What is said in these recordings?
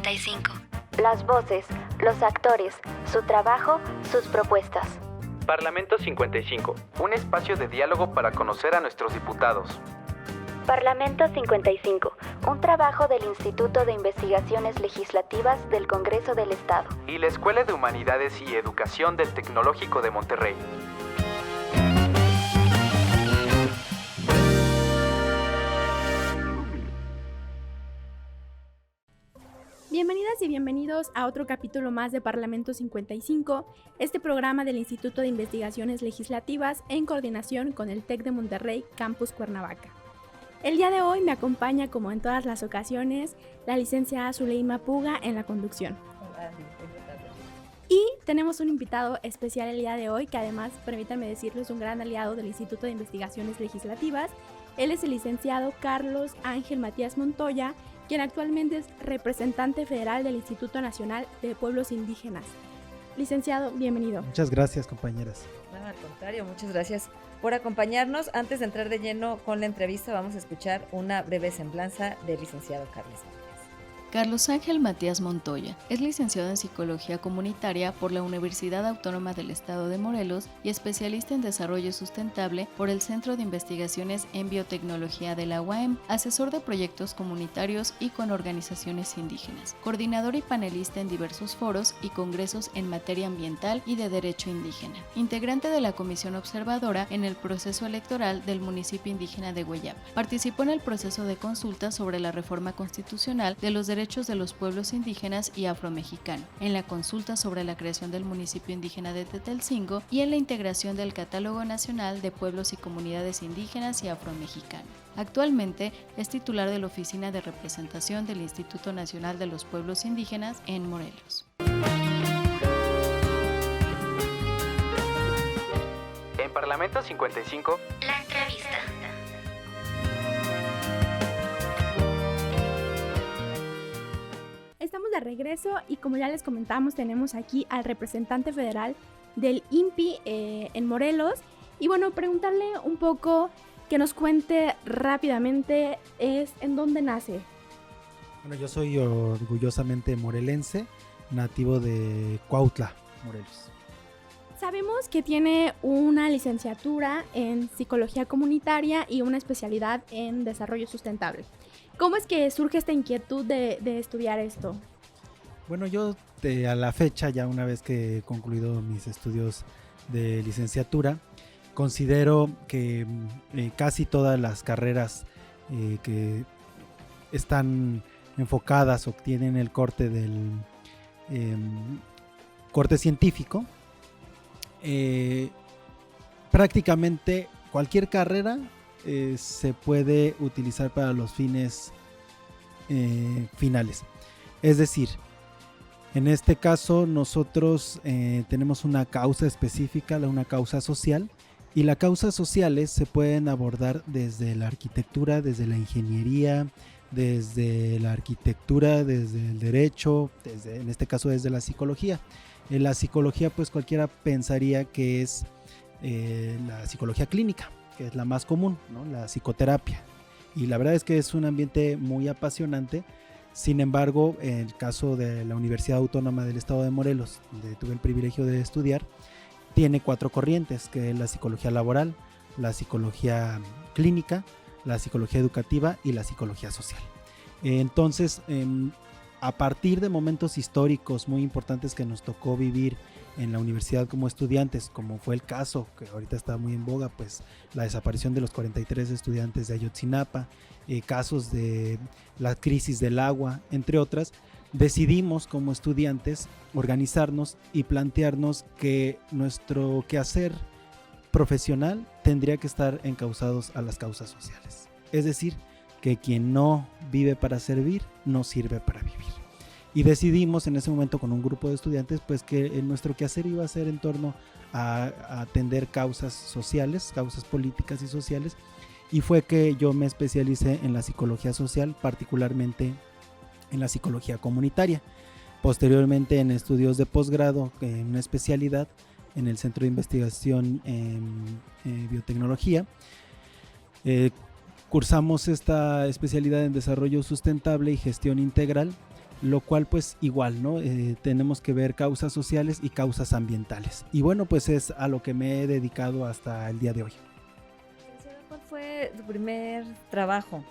55. Las voces, los actores, su trabajo, sus propuestas. Parlamento 55, un espacio de diálogo para conocer a nuestros diputados. Parlamento 55, un trabajo del Instituto de Investigaciones Legislativas del Congreso del Estado. Y la Escuela de Humanidades y Educación del Tecnológico de Monterrey. Bienvenidas y bienvenidos a otro capítulo más de Parlamento 55, este programa del Instituto de Investigaciones Legislativas en coordinación con el TEC de Monterrey, Campus Cuernavaca. El día de hoy me acompaña, como en todas las ocasiones, la licenciada Zuleima Puga en la conducción. Y tenemos un invitado especial el día de hoy, que además, permítanme decirlo, es un gran aliado del Instituto de Investigaciones Legislativas. Él es el licenciado Carlos Ángel Matías Montoya, quien actualmente es representante federal del Instituto Nacional de Pueblos Indígenas. Licenciado, bienvenido. Muchas gracias, compañeras. No, al contrario, muchas gracias por acompañarnos. Antes de entrar de lleno con la entrevista, vamos a escuchar una breve semblanza del licenciado Carlos. Carlos Ángel Matías Montoya es licenciado en Psicología Comunitaria por la Universidad Autónoma del Estado de Morelos y especialista en Desarrollo Sustentable por el Centro de Investigaciones en Biotecnología de la UAM, asesor de proyectos comunitarios y con organizaciones indígenas, coordinador y panelista en diversos foros y congresos en materia ambiental y de derecho indígena, integrante de la Comisión Observadora en el proceso electoral del municipio indígena de Hueyapa. Participó en el proceso de consulta sobre la reforma constitucional de los derechos de los pueblos indígenas y afromexicanos, en la consulta sobre la creación del municipio indígena de Tetelcingo y en la integración del Catálogo Nacional de Pueblos y Comunidades Indígenas y Afromexicanos. Actualmente es titular de la Oficina de Representación del Instituto Nacional de los Pueblos Indígenas en Morelos. En Parlamento 55, La entrevista. Estamos de regreso y, como ya les comentamos, tenemos aquí al representante federal del INPI en Morelos. Y bueno, preguntarle un poco, que nos cuente rápidamente, en dónde nace. Bueno, yo soy orgullosamente morelense, nativo de Cuautla, Morelos. Sabemos que tiene una licenciatura en Psicología Comunitaria y una especialidad en Desarrollo Sustentable. ¿Cómo es que surge esta inquietud de estudiar esto? Bueno, yo a la fecha, ya una vez que he concluido mis estudios de licenciatura, considero que casi todas las carreras que están enfocadas o tienen el corte del corte científico, prácticamente cualquier carrera se puede utilizar para los fines finales. Es decir, en este caso nosotros tenemos una causa específica, una causa social, y las causas sociales se pueden abordar desde la arquitectura, desde la ingeniería, desde la arquitectura, desde el derecho, en este caso desde la psicología. En la psicología, pues cualquiera pensaría que es la psicología clínica, que es la más común, ¿no? La psicoterapia. Y la verdad es que es un ambiente muy apasionante. Sin embargo, en el caso de la Universidad Autónoma del Estado de Morelos, donde tuve el privilegio de estudiar, tiene 4 corrientes, que es la psicología laboral, la psicología clínica, la psicología educativa y la psicología social. Entonces, a partir de momentos históricos muy importantes que nos tocó vivir en la universidad como estudiantes, como fue el caso que ahorita está muy en boga, pues la desaparición de los 43 estudiantes de Ayotzinapa, casos de la crisis del agua, entre otras, decidimos como estudiantes organizarnos y plantearnos que nuestro quehacer profesional tendría que estar encausados a las causas sociales. Es decir, que quien no vive para servir, no sirve para vivir. Y decidimos en ese momento con un grupo de estudiantes pues que nuestro quehacer iba a ser en torno a atender causas sociales, causas políticas y sociales, y fue que yo me especialicé en la psicología social, particularmente en la psicología comunitaria. Posteriormente, en estudios de posgrado, en una especialidad en el Centro de Investigación en Biotecnología, cursamos esta especialidad en Desarrollo Sustentable y Gestión Integral, lo cual pues igual, ¿no? Tenemos que ver causas sociales y causas ambientales. Y bueno, pues es a lo que me he dedicado hasta el día de hoy. ¿Cuál fue tu primer trabajo?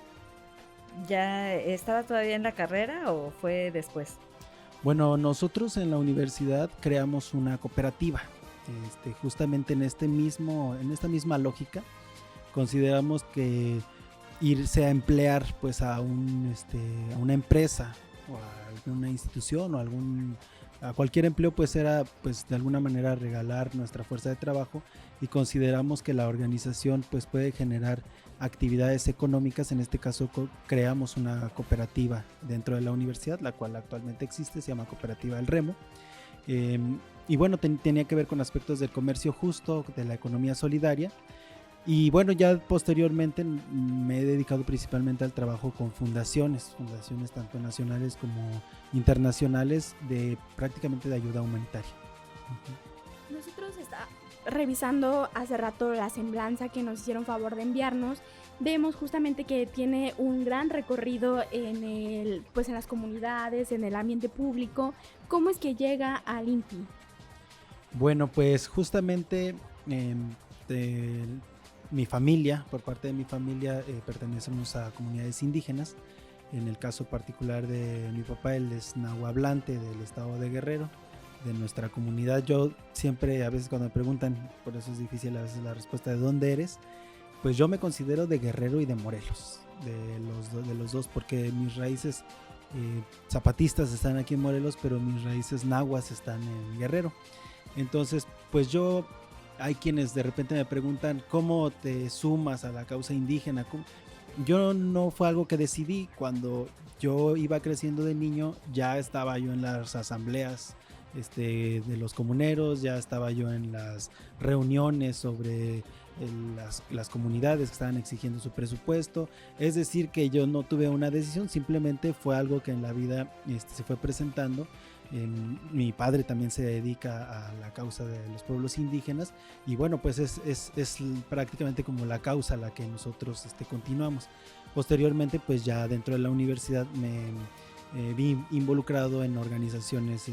¿Ya estaba todavía en la carrera o fue después? Bueno, nosotros en la universidad creamos una cooperativa. Justamente en esta misma lógica, consideramos que irse a emplear pues a una empresa o a alguna institución o a cualquier empleo pues era pues de alguna manera regalar nuestra fuerza de trabajo, y consideramos que la organización pues puede generar actividades económicas. En este caso creamos una cooperativa dentro de la universidad, la cual actualmente existe, se llama Cooperativa El Remo. Y bueno, tenía que ver con aspectos del comercio justo, de la economía solidaria. Y bueno, ya posteriormente me he dedicado principalmente al trabajo con fundaciones tanto nacionales como internacionales, prácticamente de ayuda humanitaria. Nosotros revisando hace rato la semblanza que nos hicieron favor de enviarnos, vemos justamente que tiene un gran recorrido en las comunidades, en el ambiente público. ¿Cómo es que llega al INPI? Bueno, pues justamente por parte de mi familia, pertenecemos a comunidades indígenas. En el caso particular de mi papá, él es nahuablante del estado de Guerrero, de nuestra comunidad. Yo siempre, a veces cuando me preguntan, por eso es difícil a veces la respuesta de dónde eres, pues yo me considero de Guerrero y de Morelos, de los dos, porque mis raíces zapatistas están aquí en Morelos, pero mis raíces nahuas están en Guerrero. Entonces, pues hay quienes de repente me preguntan cómo te sumas a la causa indígena. Yo no fue algo que decidí. Cuando yo iba creciendo de niño, ya estaba yo en las asambleas de los comuneros, ya estaba yo en las reuniones sobre las comunidades que estaban exigiendo su presupuesto. Es decir, que yo no tuve una decisión, simplemente fue algo que en la vida se fue presentando. Mi padre también se dedica a la causa de los pueblos indígenas, y bueno, pues es prácticamente como la causa a la que nosotros continuamos. Posteriormente, pues ya dentro de la universidad me vi involucrado en organizaciones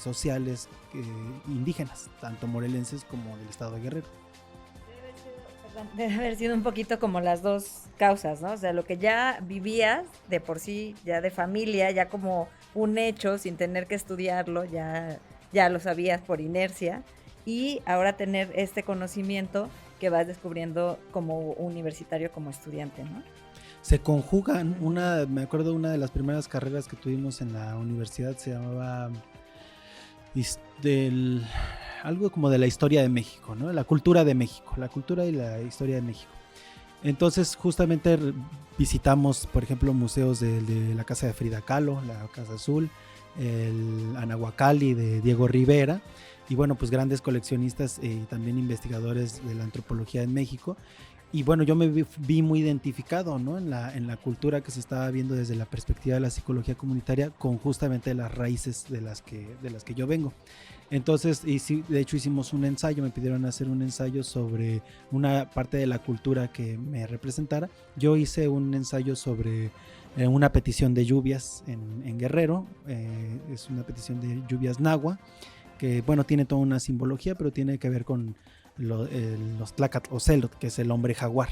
sociales indígenas, tanto morelenses como del estado de Guerrero. Debe haber sido un poquito como las dos causas, ¿no? O sea, lo que ya vivías de por sí, ya de familia, ya como un hecho, sin tener que estudiarlo, ya lo sabías por inercia, y ahora tener este conocimiento que vas descubriendo como universitario, como estudiante, ¿no? Se conjugan. Me acuerdo una de las primeras carreras que tuvimos en la universidad se llamaba algo como de la historia de México, ¿no? La cultura de México, la cultura y la historia de México. Entonces justamente visitamos, por ejemplo, museos de la casa de Frida Kahlo, la Casa Azul, el Anahuacalli de Diego Rivera, y bueno, pues grandes coleccionistas y también investigadores de la antropología en México. Y bueno, yo me vi muy identificado, ¿no? en la cultura que se estaba viendo desde la perspectiva de la psicología comunitaria, con justamente las raíces de las que yo vengo. Entonces, de hecho hicimos un ensayo, me pidieron hacer un ensayo sobre una parte de la cultura que me representara. Yo hice un ensayo sobre una petición de lluvias en Guerrero. Es una petición de lluvias nahua, que bueno, tiene toda una simbología, pero tiene que ver con los Tlacatl-Ocelot, que es el hombre jaguar.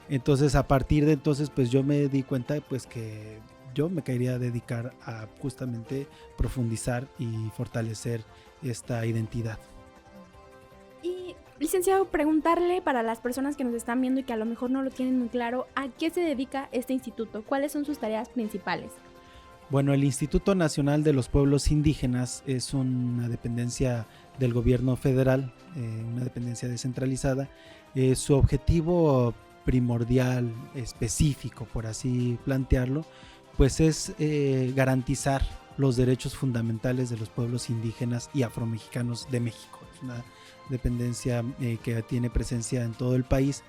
Entonces, a partir de entonces, pues yo me di cuenta pues que yo me quería dedicar a justamente profundizar y fortalecer esta identidad. Y licenciado, preguntarle para las personas que nos están viendo y que a lo mejor no lo tienen muy claro, ¿a qué se dedica este instituto? ¿Cuáles son sus tareas principales? Bueno, el Instituto Nacional de los Pueblos Indígenas es una dependencia del gobierno federal, una dependencia descentralizada. Su objetivo primordial, específico, por así plantearlo, pues es garantizar los derechos fundamentales de los pueblos indígenas y afromexicanos de México. Es una dependencia que tiene presencia en todo el país.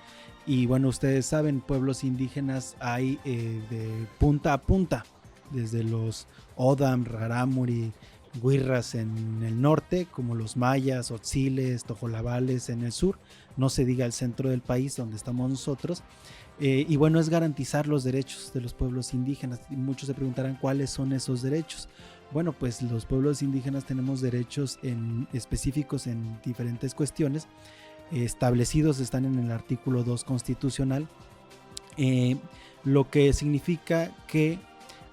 Y bueno, ustedes saben, pueblos indígenas hay de punta a punta, desde los Odam, Rarámuri, Huirras en el norte, como los mayas, otziles, tojolabales en el sur, no se diga el centro del país donde estamos nosotros. Y bueno, es garantizar los derechos de los pueblos indígenas. Y muchos se preguntarán cuáles son esos derechos. Bueno, pues los pueblos indígenas tenemos derechos específicos en diferentes cuestiones. Establecidos están en el artículo 2 constitucional, lo que significa que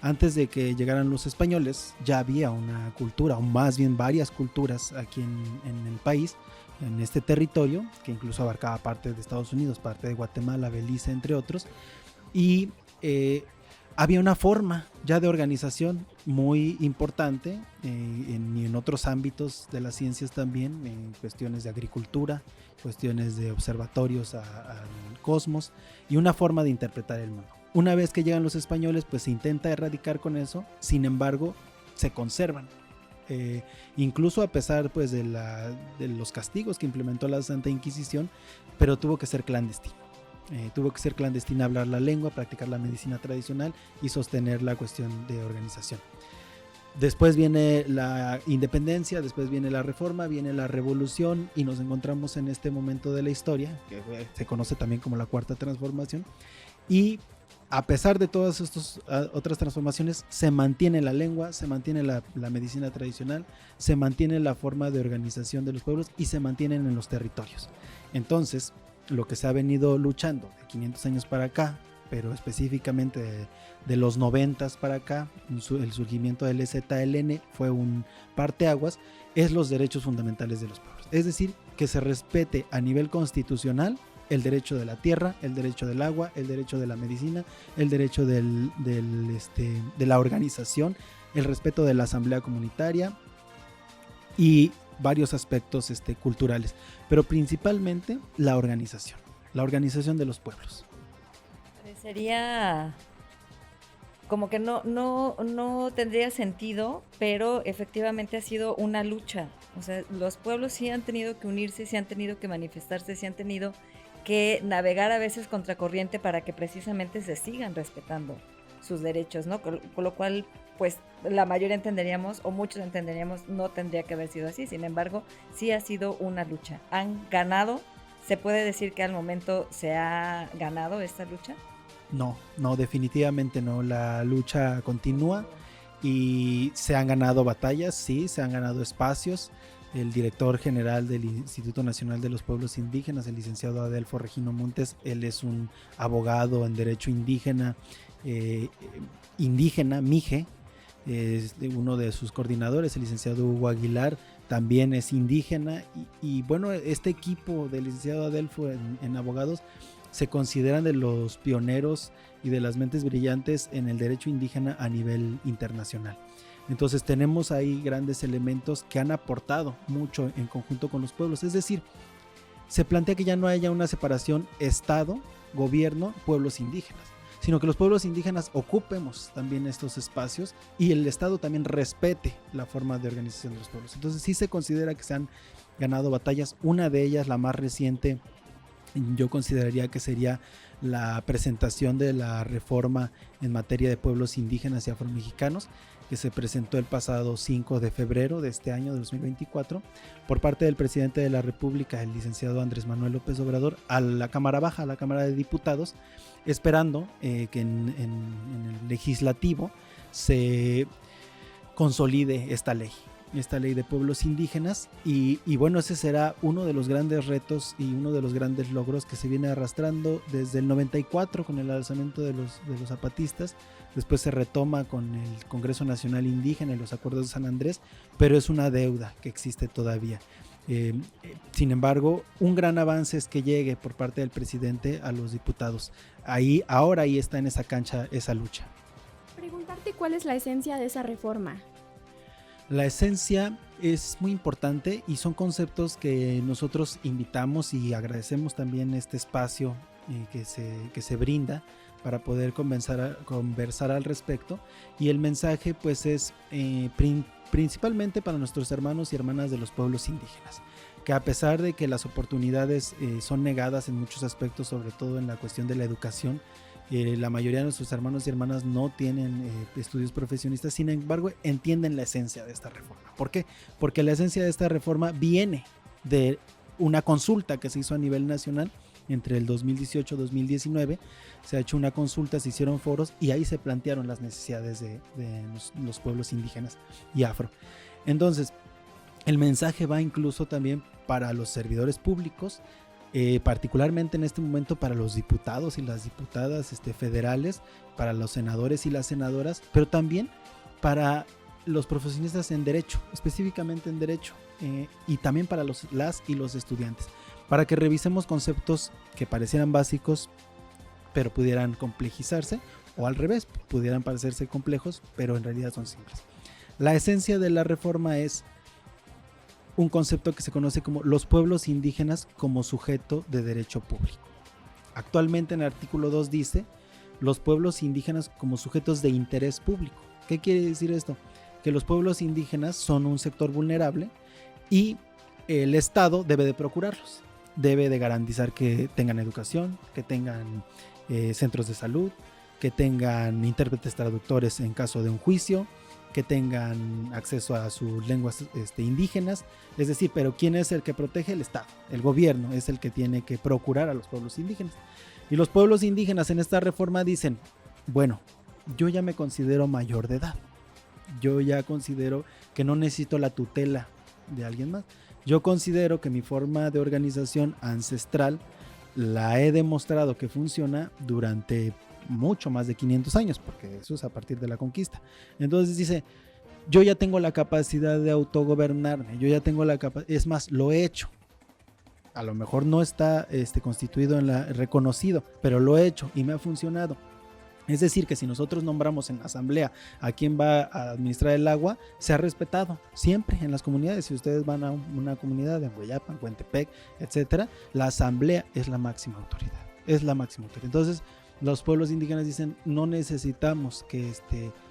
antes de que llegaran los españoles ya había una cultura, o más bien varias culturas aquí en el país, en este territorio, que incluso abarcaba parte de Estados Unidos, parte de Guatemala, Belice, entre otros, y había una forma ya de organización muy importante y en otros ámbitos de las ciencias también, en cuestiones de agricultura, cuestiones de observatorios al cosmos y una forma de interpretar el mundo. Una vez que llegan los españoles, pues se intenta erradicar con eso, sin embargo, se conservan. Incluso a pesar pues de los castigos que implementó la Santa Inquisición, pero tuvo que ser clandestino. Tuvo que ser clandestina hablar la lengua, practicar la medicina tradicional y sostener la cuestión de organización. Después viene la independencia, después viene la reforma, viene la revolución y nos encontramos en este momento de la historia, que se conoce también como la Cuarta Transformación, y a pesar de todas estas otras transformaciones, se mantiene la lengua, se mantiene la medicina tradicional, se mantiene la forma de organización de los pueblos y se mantienen en los territorios. Entonces, lo que se ha venido luchando de 500 años para acá, pero específicamente de los 90 para acá, el surgimiento del EZLN fue un parteaguas, es los derechos fundamentales de los pueblos. Es decir, que se respete a nivel constitucional el derecho de la tierra, el derecho del agua, el derecho de la medicina, el derecho de la organización, el respeto de la asamblea comunitaria y varios aspectos culturales, pero principalmente la organización de los pueblos. Parecería como que no tendría sentido, pero efectivamente ha sido una lucha. O sea, los pueblos sí han tenido que unirse, sí han tenido que manifestarse, sí han tenido que navegar a veces contracorriente para que precisamente se sigan respetando sus derechos, ¿no? Con lo cual, pues la mayoría entenderíamos, o muchos entenderíamos, no tendría que haber sido así. Sin embargo, sí ha sido una lucha. Han ganado. ¿Se puede decir que al momento se ha ganado esta lucha? No, definitivamente no. La lucha continúa y se han ganado batallas, sí, se han ganado espacios. El director general del Instituto Nacional de los Pueblos Indígenas, el licenciado Adelfo Regino Montes, él es un abogado en derecho indígena, MIGE, es uno de sus coordinadores, el licenciado Hugo Aguilar, también es indígena y bueno, este equipo del licenciado Adelfo en abogados se consideran de los pioneros y de las mentes brillantes en el derecho indígena a nivel internacional. Entonces tenemos ahí grandes elementos que han aportado mucho en conjunto con los pueblos. Es decir, se plantea que ya no haya una separación Estado, gobierno, pueblos indígenas, sino que los pueblos indígenas ocupemos también estos espacios y el Estado también respete la forma de organización de los pueblos. Entonces sí se considera que se han ganado batallas. Una de ellas, la más reciente, yo consideraría que sería la presentación de la reforma en materia de pueblos indígenas y afromexicanos, que se presentó el pasado 5 de febrero de este año de 2024 por parte del presidente de la República, el licenciado Andrés Manuel López Obrador, a la Cámara Baja, a la Cámara de Diputados, esperando que en el legislativo se consolide esta ley de pueblos indígenas y bueno, ese será uno de los grandes retos y uno de los grandes logros que se viene arrastrando desde el 94 con el alzamiento de los zapatistas. Después se retoma con el Congreso Nacional Indígena y los acuerdos de San Andrés, pero es una deuda que existe todavía. Sin embargo, un gran avance es que llegue por parte del presidente a los diputados. Ahora está en esa cancha esa lucha. Preguntarte cuál es la esencia de esa reforma. La esencia es muy importante y son conceptos que nosotros invitamos y agradecemos también este espacio que se brinda para poder conversar al respecto, y el mensaje pues es principalmente para nuestros hermanos y hermanas de los pueblos indígenas, que a pesar de que las oportunidades son negadas en muchos aspectos, sobre todo en la cuestión de la educación, la mayoría de nuestros hermanos y hermanas no tienen estudios profesionistas, sin embargo entienden la esencia de esta reforma. ¿Por qué? Porque la esencia de esta reforma viene de una consulta que se hizo a nivel nacional entre el 2018 y 2019, se ha hecho una consulta, se hicieron foros y ahí se plantearon las necesidades de los pueblos indígenas y afro. Entonces, el mensaje va incluso también para los servidores públicos, particularmente en este momento para los diputados y las diputadas federales, para los senadores y las senadoras, pero también para los profesionistas en derecho, específicamente en derecho, y también para las y los estudiantes, para que revisemos conceptos que parecieran básicos pero pudieran complejizarse, o al revés, pudieran parecerse complejos pero en realidad son simples. La esencia de la reforma es un concepto que se conoce como los pueblos indígenas como sujeto de derecho público. Actualmente en el artículo 2 dice los pueblos indígenas como sujetos de interés público. ¿Qué quiere decir esto? Que los pueblos indígenas son un sector vulnerable y el Estado debe de procurarlos. Debe de garantizar que tengan educación, que tengan centros de salud, que tengan intérpretes traductores en caso de un juicio, que tengan acceso a sus lenguas indígenas. Es decir, pero ¿quién es el que protege? El Estado. El gobierno es el que tiene que procurar a los pueblos indígenas. Y los pueblos indígenas en esta reforma dicen, bueno, yo ya me considero mayor de edad. Yo ya considero que no necesito la tutela de alguien más. Yo considero que mi forma de organización ancestral la he demostrado que funciona durante mucho más de 500 años, porque eso es a partir de la conquista. Entonces dice, yo ya tengo la capacidad de autogobernarme, yo ya tengo la capacidad, es más, lo he hecho. A lo mejor no está constituido reconocido, pero lo he hecho y me ha funcionado. Es decir, que si nosotros nombramos en la asamblea a quien va a administrar el agua, se ha respetado siempre en las comunidades. Si ustedes van a una comunidad en Hueyapan, Cuentepec, etcétera, la asamblea es la máxima autoridad. Es la máxima autoridad. Entonces, los pueblos indígenas dicen, no necesitamos que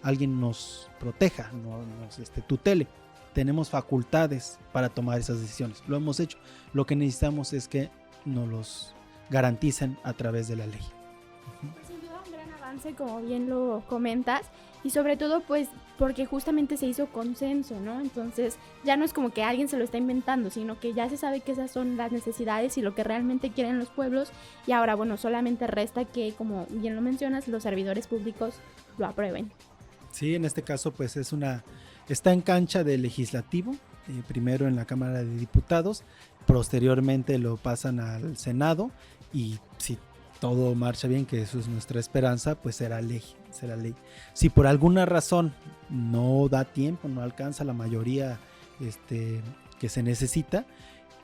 alguien nos proteja, nos tutele. Tenemos facultades para tomar esas decisiones. Lo hemos hecho. Lo que necesitamos es que nos los garanticen a través de la ley. Sin duda un gran avance, como bien lo comentas, y sobre todo pues porque justamente se hizo consenso, ¿no? Entonces ya no es como que alguien se lo está inventando, sino que ya se sabe que esas son las necesidades y lo que realmente quieren los pueblos, y ahora bueno, solamente resta que, como bien lo mencionas, los servidores públicos lo aprueben. Sí, en este caso pues está en cancha del legislativo, primero en la Cámara de Diputados, posteriormente lo pasan al Senado, y si todo marcha bien, que eso es nuestra esperanza, pues será ley. Si por alguna razón no da tiempo, no alcanza la mayoría que se necesita,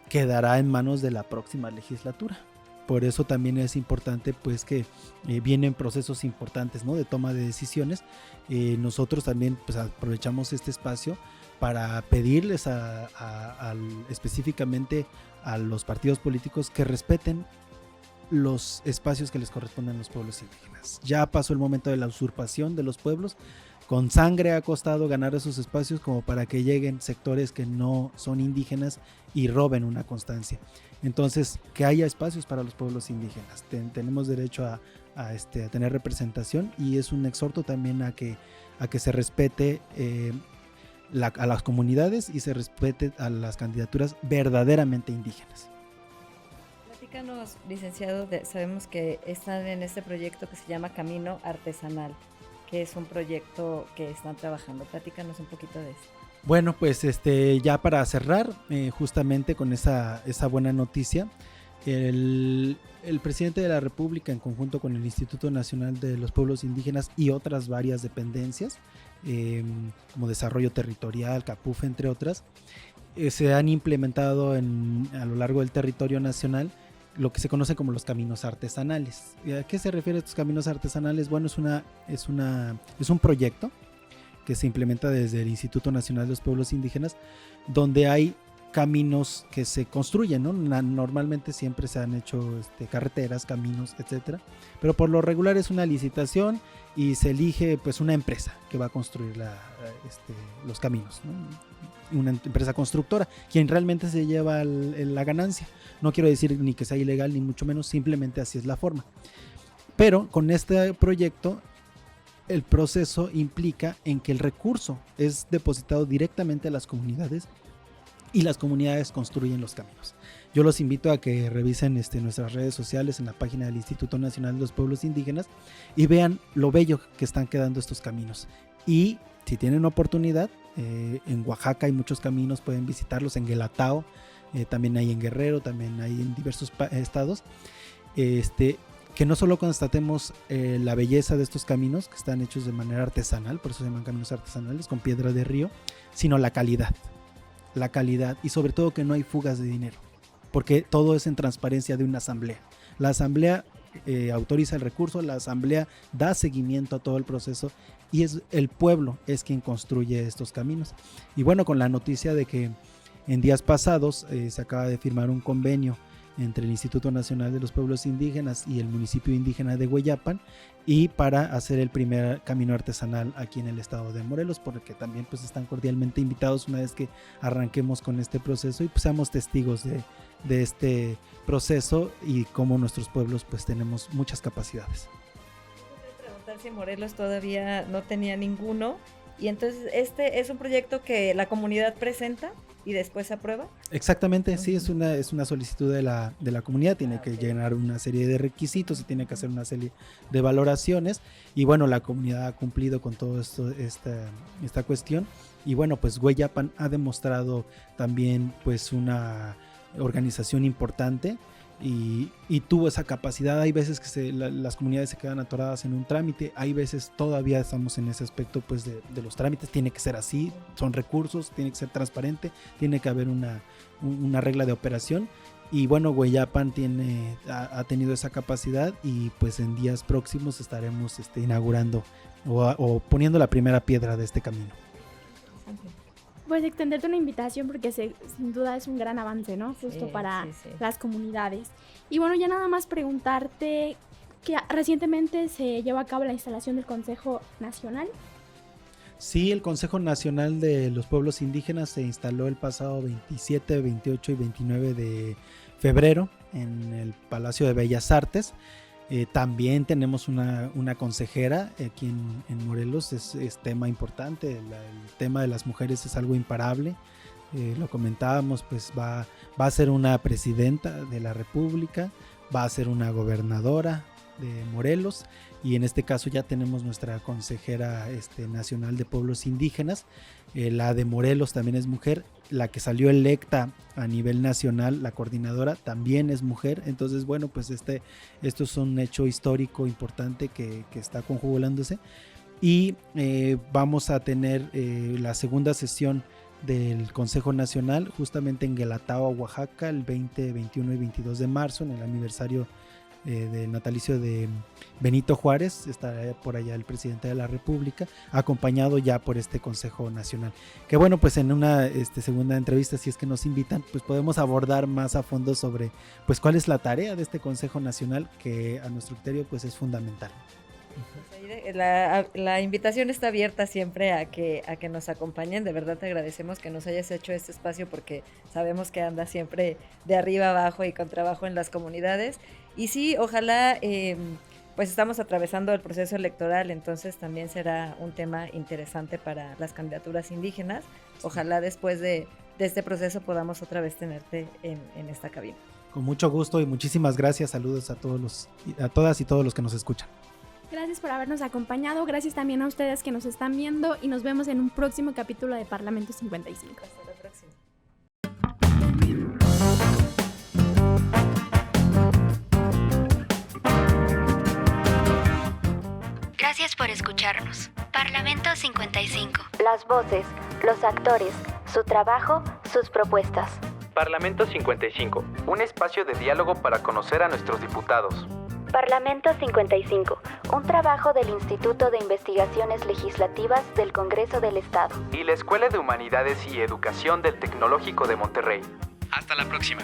quedará en manos de la próxima legislatura. Por eso también es importante pues que vienen procesos importantes, ¿no?, de toma de decisiones. Nosotros también pues aprovechamos este espacio para pedirles específicamente a los partidos políticos que respeten los espacios que les corresponden a los pueblos indígenas. Ya pasó el momento de la usurpación de los pueblos. Con sangre ha costado ganar esos espacios como para que lleguen sectores que no son indígenas y roben una constancia. Entonces, que haya espacios para los pueblos indígenas. Tenemos derecho a tener representación, y es un exhorto también a que se respete a las comunidades y se respete a las candidaturas verdaderamente indígenas. Platícanos, licenciado, sabemos que están en este proyecto que se llama Camino Artesanal, que es un proyecto que están trabajando. Platícanos un poquito de eso. Bueno, pues ya para cerrar, justamente con esa buena noticia, el presidente de la República, en conjunto con el Instituto Nacional de los Pueblos Indígenas y otras varias dependencias, como Desarrollo Territorial, CAPUF, entre otras, se han implementado a lo largo del territorio nacional lo que se conoce como los caminos artesanales. ¿A qué se refiere estos caminos artesanales? Bueno, es un proyecto que se implementa desde el Instituto Nacional de los Pueblos Indígenas, donde hay caminos que se construyen, ¿no? Normalmente siempre se han hecho carreteras, caminos, etcétera, pero por lo regular es una licitación y se elige pues una empresa que va a construir los caminos, ¿no? Una empresa constructora, quien realmente se lleva la ganancia. No quiero decir ni que sea ilegal ni mucho menos, simplemente así es la forma. Pero con este proyecto el proceso implica en que el recurso es depositado directamente a las comunidades y las comunidades construyen los caminos. Yo los invito a que revisen nuestras redes sociales en la página del Instituto Nacional de los Pueblos Indígenas y vean lo bello que están quedando estos caminos. Y si tienen oportunidad, en Oaxaca hay muchos caminos, pueden visitarlos, en Guelatao, también hay en Guerrero, también hay en diversos estados. Que no solo constatemos la belleza de estos caminos, que están hechos de manera artesanal, por eso se llaman caminos artesanales, con piedra de río, sino la calidad y sobre todo que no hay fugas de dinero, porque todo es en transparencia de una asamblea. La asamblea autoriza el recurso, la asamblea da seguimiento a todo el proceso y es el pueblo es quien construye estos caminos. Y bueno, con la noticia de que en días pasados se acaba de firmar un convenio entre el Instituto Nacional de los Pueblos Indígenas y el municipio indígena de Hueyapan, y para hacer el primer camino artesanal aquí en el estado de Morelos, porque también pues están cordialmente invitados una vez que arranquemos con este proceso y pues seamos testigos de este proceso y cómo nuestros pueblos pues tenemos muchas capacidades. Voy a preguntar si Morelos todavía no tenía ninguno, y entonces este es un proyecto que la comunidad presenta y después se aprueba. Exactamente, sí, es una solicitud de la comunidad, tiene que llenar una serie de requisitos y tiene que hacer una serie de valoraciones, y bueno, la comunidad ha cumplido con todo esto, esta cuestión, y bueno, pues Hueyapan ha demostrado también pues una organización importante y tuvo esa capacidad. Hay veces que las comunidades se quedan atoradas en un trámite, hay veces todavía estamos en ese aspecto pues de los trámites, tiene que ser así, son recursos, tiene que ser transparente, tiene que haber una regla de operación, y bueno, Hueyapan ha tenido esa capacidad, y pues en días próximos estaremos inaugurando o poniendo la primera piedra de este camino. Pues extenderte una invitación porque sin duda es un gran avance, ¿no? Justo para las comunidades. Y bueno, ya nada más preguntarte que recientemente se llevó a cabo la instalación del Consejo Nacional. Sí, el Consejo Nacional de los Pueblos Indígenas se instaló el pasado 27, 28 y 29 de febrero en el Palacio de Bellas Artes. También tenemos una consejera aquí en Morelos, es tema importante, el tema de las mujeres es algo imparable, lo comentábamos, pues va a ser una presidenta de la República, va a ser una gobernadora de Morelos, y en este caso ya tenemos nuestra consejera nacional de pueblos indígenas. La de Morelos también es mujer, la que salió electa a nivel nacional, la coordinadora, también es mujer. Entonces bueno, pues esto es un hecho histórico importante que está conjugándose, y vamos a tener la segunda sesión del Consejo Nacional justamente en Guelatao, Oaxaca, el 20, 21 y 22 de marzo, en el aniversario del natalicio de Benito Juárez. Estará por allá el presidente de la República, acompañado ya por este Consejo Nacional, que bueno, pues en una segunda entrevista, si es que nos invitan, pues podemos abordar más a fondo sobre pues cuál es la tarea de este Consejo Nacional, que a nuestro criterio pues es fundamental. La invitación está abierta siempre a que nos acompañen. De verdad te agradecemos que nos hayas hecho este espacio, porque sabemos que anda siempre de arriba abajo y con trabajo en las comunidades. Y sí, ojalá, pues estamos atravesando el proceso electoral, entonces también será un tema interesante para las candidaturas indígenas. Ojalá después de este proceso podamos otra vez tenerte en esta cabina. Con mucho gusto y muchísimas gracias. Saludos a todas y todos los que nos escuchan. Gracias por habernos acompañado, gracias también a ustedes que nos están viendo, y nos vemos en un próximo capítulo de Parlamento 55. Hasta la próxima. Gracias por escucharnos. Parlamento 55. Las voces, los actores, su trabajo, sus propuestas. Parlamento 55, un espacio de diálogo para conocer a nuestros diputados. Parlamento 55, un trabajo del Instituto de Investigaciones Legislativas del Congreso del Estado. Y la Escuela de Humanidades y Educación del Tecnológico de Monterrey. Hasta la próxima.